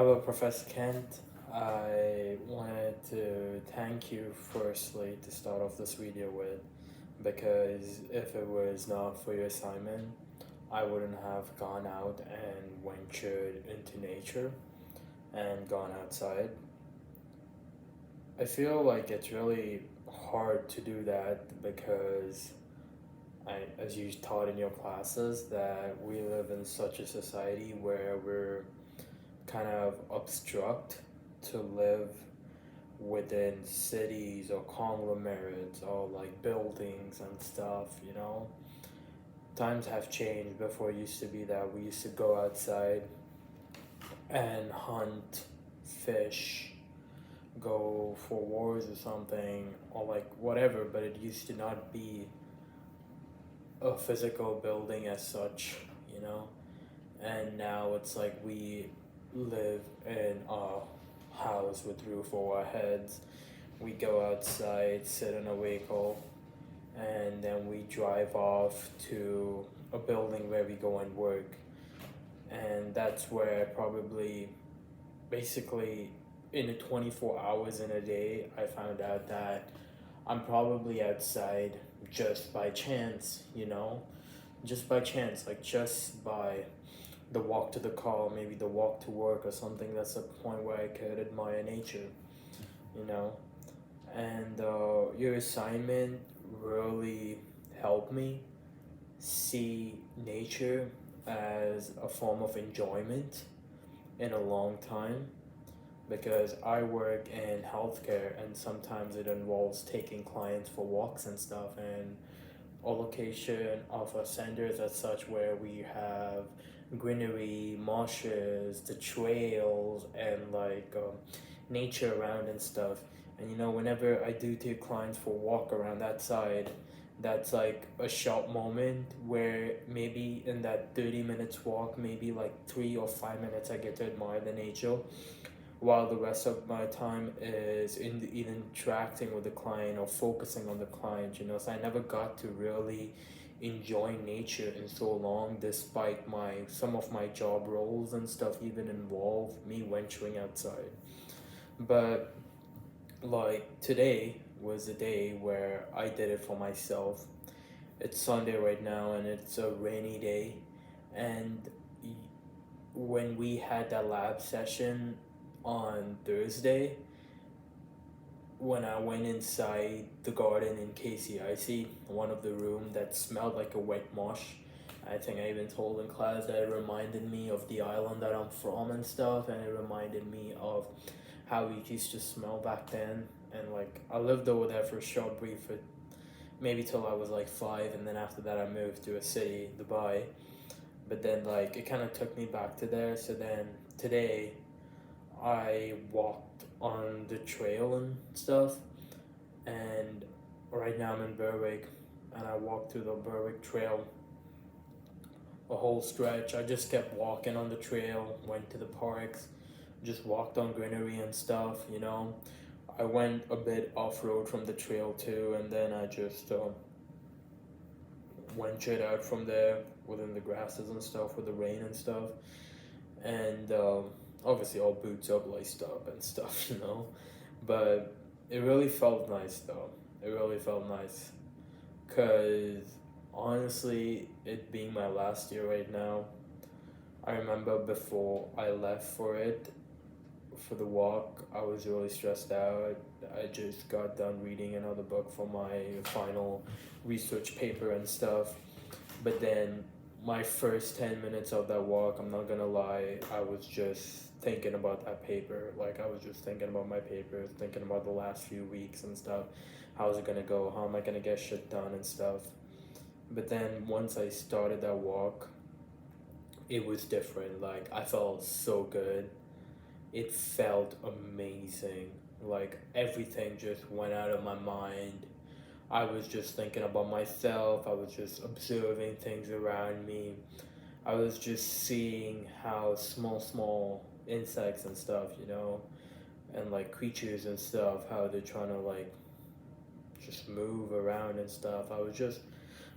Hello, Professor Kent. I wanted to thank you firstly to start off this video with because if it was not for your assignment, I wouldn't have gone out and ventured into nature and gone outside. I feel like it's really hard to do that because as you taught in your classes, that we live in such a society where we're kind of obstruct to live within cities or conglomerates or like buildings and stuff. Times have changed. Before it used to be that we used to go outside and hunt, fish, go for wars or something, or like whatever, but it used to not be a physical building as such. And now it's like we live in a house with roof over our heads. We go outside, sit in a vehicle, and then we drive off to a building where we go and work. And that's where probably, basically, in the 24 hours in a day, I found out that I'm probably outside just by chance. Just by chance, like just by the walk to the car, maybe the walk to work or something. That's a point where I could admire nature, you know. And your assignment really helped me see nature as a form of enjoyment in a long time because I work in healthcare and sometimes it involves taking clients for walks and stuff, and a location of a centers as such where we have greenery, marshes, the trails, and like nature around and stuff. And whenever I do take clients for a walk around that side, that's like a short moment where maybe in that 30 minutes walk, maybe like 3 or 5 minutes I get to admire the nature, while the rest of my time is in interacting with the client or focusing on the client. So I never got to really enjoy nature in so long, despite my some of my job roles and stuff even involve me venturing outside. But like today was a day where I did it for myself. It's Sunday right now and it's a rainy day, and when we had that lab session on Thursday, when I went inside the garden in KCIC, one of the room that smelled like a wet marsh. I think I even told in class that it reminded me of the island that I'm from and stuff, and it reminded me of how it used to smell back then. And like I lived over there for a short brief, maybe till I was like 5, and then after that I moved to a city, Dubai. But then like it kind of took me back to there. So then today I walked on the trail and stuff, and right now I'm in Berwick, and I walked through the Berwick Trail a whole stretch. I just kept walking on the trail, went to the parks, just walked on greenery and stuff. I went a bit off road from the trail too, and then I just ventured out from there within the grasses and stuff with the rain and stuff. And obviously all boots up, laced up and stuff. But it really felt nice though. It really felt nice because honestly, it being my last year right now, I remember before I left for the walk, I was really stressed out. I just got done reading another book for my final research paper and stuff. But then my first 10 minutes of that walk, I'm not gonna lie, I was just thinking about that paper. Like, I was just thinking about my paper, thinking about the last few weeks and stuff. How's it gonna go? How am I gonna get shit done and stuff? But then once I started that walk, it was different. Like, I felt so good. It felt amazing. Like, everything just went out of my mind. I was just thinking about myself. I was just observing things around me. I was just seeing how small insects and stuff, and like creatures and stuff, how they're trying to like just move around and stuff. I was just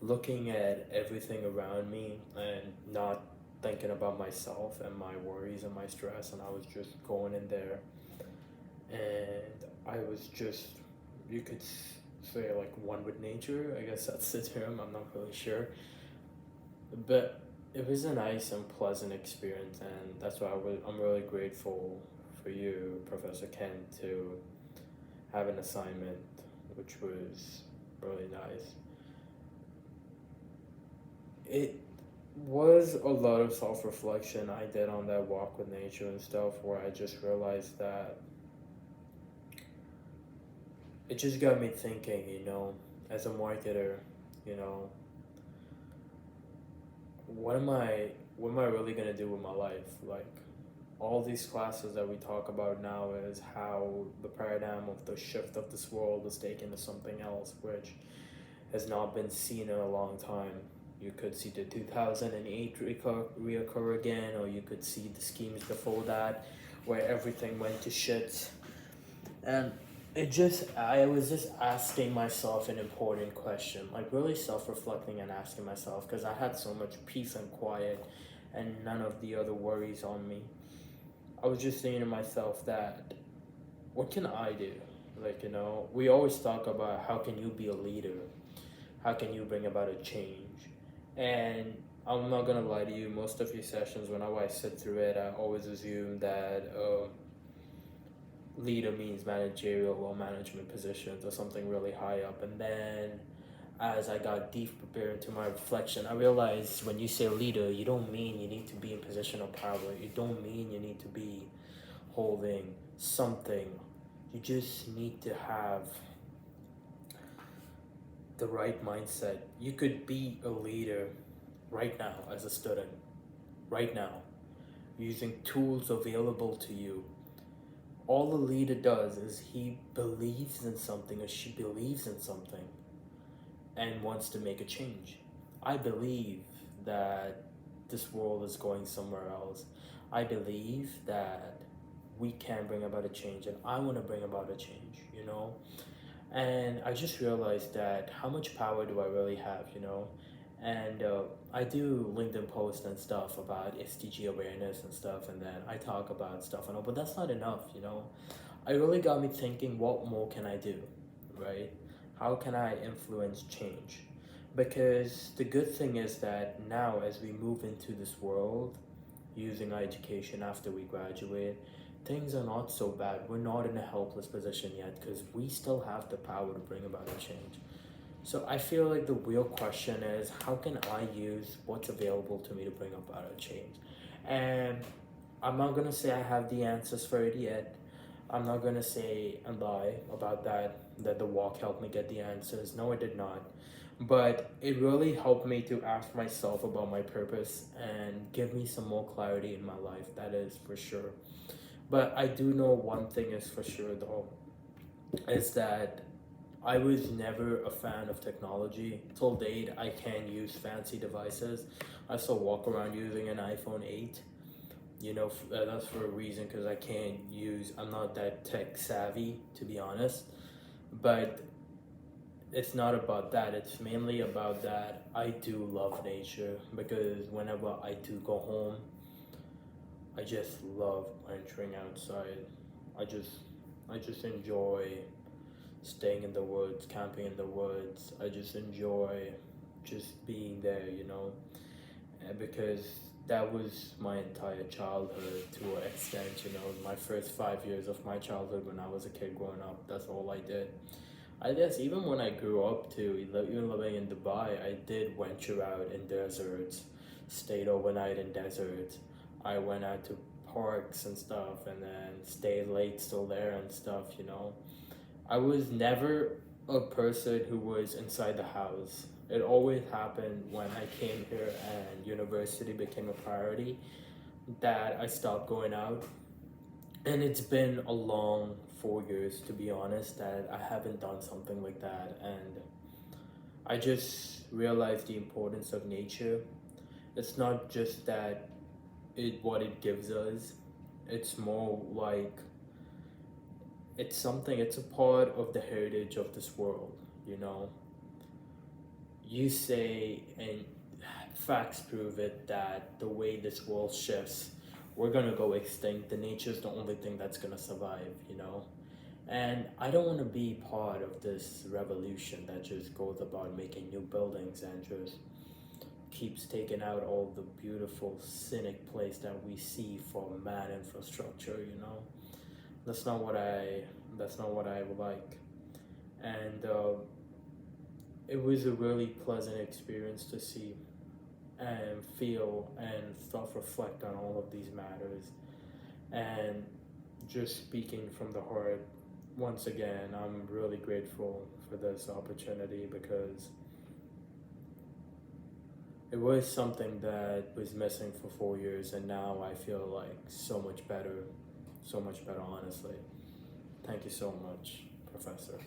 looking at everything around me and not thinking about myself and my worries and my stress, and I was just going in there, and I was just, you could say, like, one with nature. I guess that's the term. I'm not really sure, but it was a nice and pleasant experience, and that's why I'm really grateful for you, Professor Ken, to have an assignment, which was really nice. It was a lot of self reflection I did on that walk with nature and stuff, where I just realized that it just got me thinking, as a marketer, you know, what am I really gonna do with my life? Like, all these classes that we talk about now is how the paradigm of the shift of this world is taken to something else, which has not been seen in a long time. You could see the 2008 reoccur again, or you could see the schemes before that, where everything went to shit. And I was just asking myself an important question, like really self reflecting and asking myself, because I had so much peace and quiet and none of the other worries on me. I was just saying to myself that, what can I do? Like, we always talk about how can you be a leader? How can you bring about a change? And I'm not gonna lie to you, most of your sessions, whenever I sit through it, I always assume that leader means managerial or management positions or something really high up. And then as I got deep prepared into my reflection, I realized when you say leader, you don't mean you need to be in position of power. You don't mean you need to be holding something. You just need to have the right mindset. You could be a leader right now as a student, right now, using tools available to you. All the leader does is he believes in something or she believes in something and wants to make a change. I believe that this world is going somewhere else. I believe that we can bring about a change, and I want to bring about a change. And I just realized that how much power do I really have. And I do LinkedIn posts and stuff about SDG awareness and stuff, and then I talk about stuff and all, but that's not enough. I really got me thinking, what more can I do, right? How can I influence change? Because the good thing is that now, as we move into this world, using our education after we graduate, things are not so bad. We're not in a helpless position yet because we still have the power to bring about a change. So I feel like the real question is, how can I use what's available to me to bring about a change? And I'm not gonna say I have the answers for it yet. I'm not gonna say and lie about that the walk helped me get the answers. No, it did not. But it really helped me to ask myself about my purpose and give me some more clarity in my life, that is for sure. But I do know one thing is for sure though, is that I was never a fan of technology. Till date, I can't use fancy devices. I still walk around using an iPhone 8. That's for a reason, because I'm not that tech savvy, to be honest. But it's not about that. It's mainly about that I do love nature, because whenever I do go home, I just love venturing outside. I just enjoy staying in the woods, camping in the woods. I just enjoy just being there. Because that was my entire childhood to an extent. My first 5 years of my childhood when I was a kid growing up, that's all I did. I guess even when I grew up too, even living in Dubai, I did venture out in deserts, stayed overnight in deserts. I went out to parks and stuff, and then stayed late still there and stuff. I was never a person who was inside the house. It always happened when I came here and university became a priority that I stopped going out. And it's been a long 4 years, to be honest, that I haven't done something like that. And I just realized the importance of nature. It's not just that what it gives us, it's more like it's a part of the heritage of this world. You know, you say, and facts prove it that the way this world shifts, we're gonna go extinct. The nature's the only thing that's gonna survive, you know? And I don't want to be part of this revolution that just goes about making new buildings and just keeps taking out all the beautiful scenic place that we see for mad infrastructure, you know? That's not what I would like. And it was a really pleasant experience to see and feel and self-reflect on all of these matters. And just speaking from the heart, once again, I'm really grateful for this opportunity because it was something that was missing for 4 years, and now I feel like so much better, honestly. Thank you so much, Professor.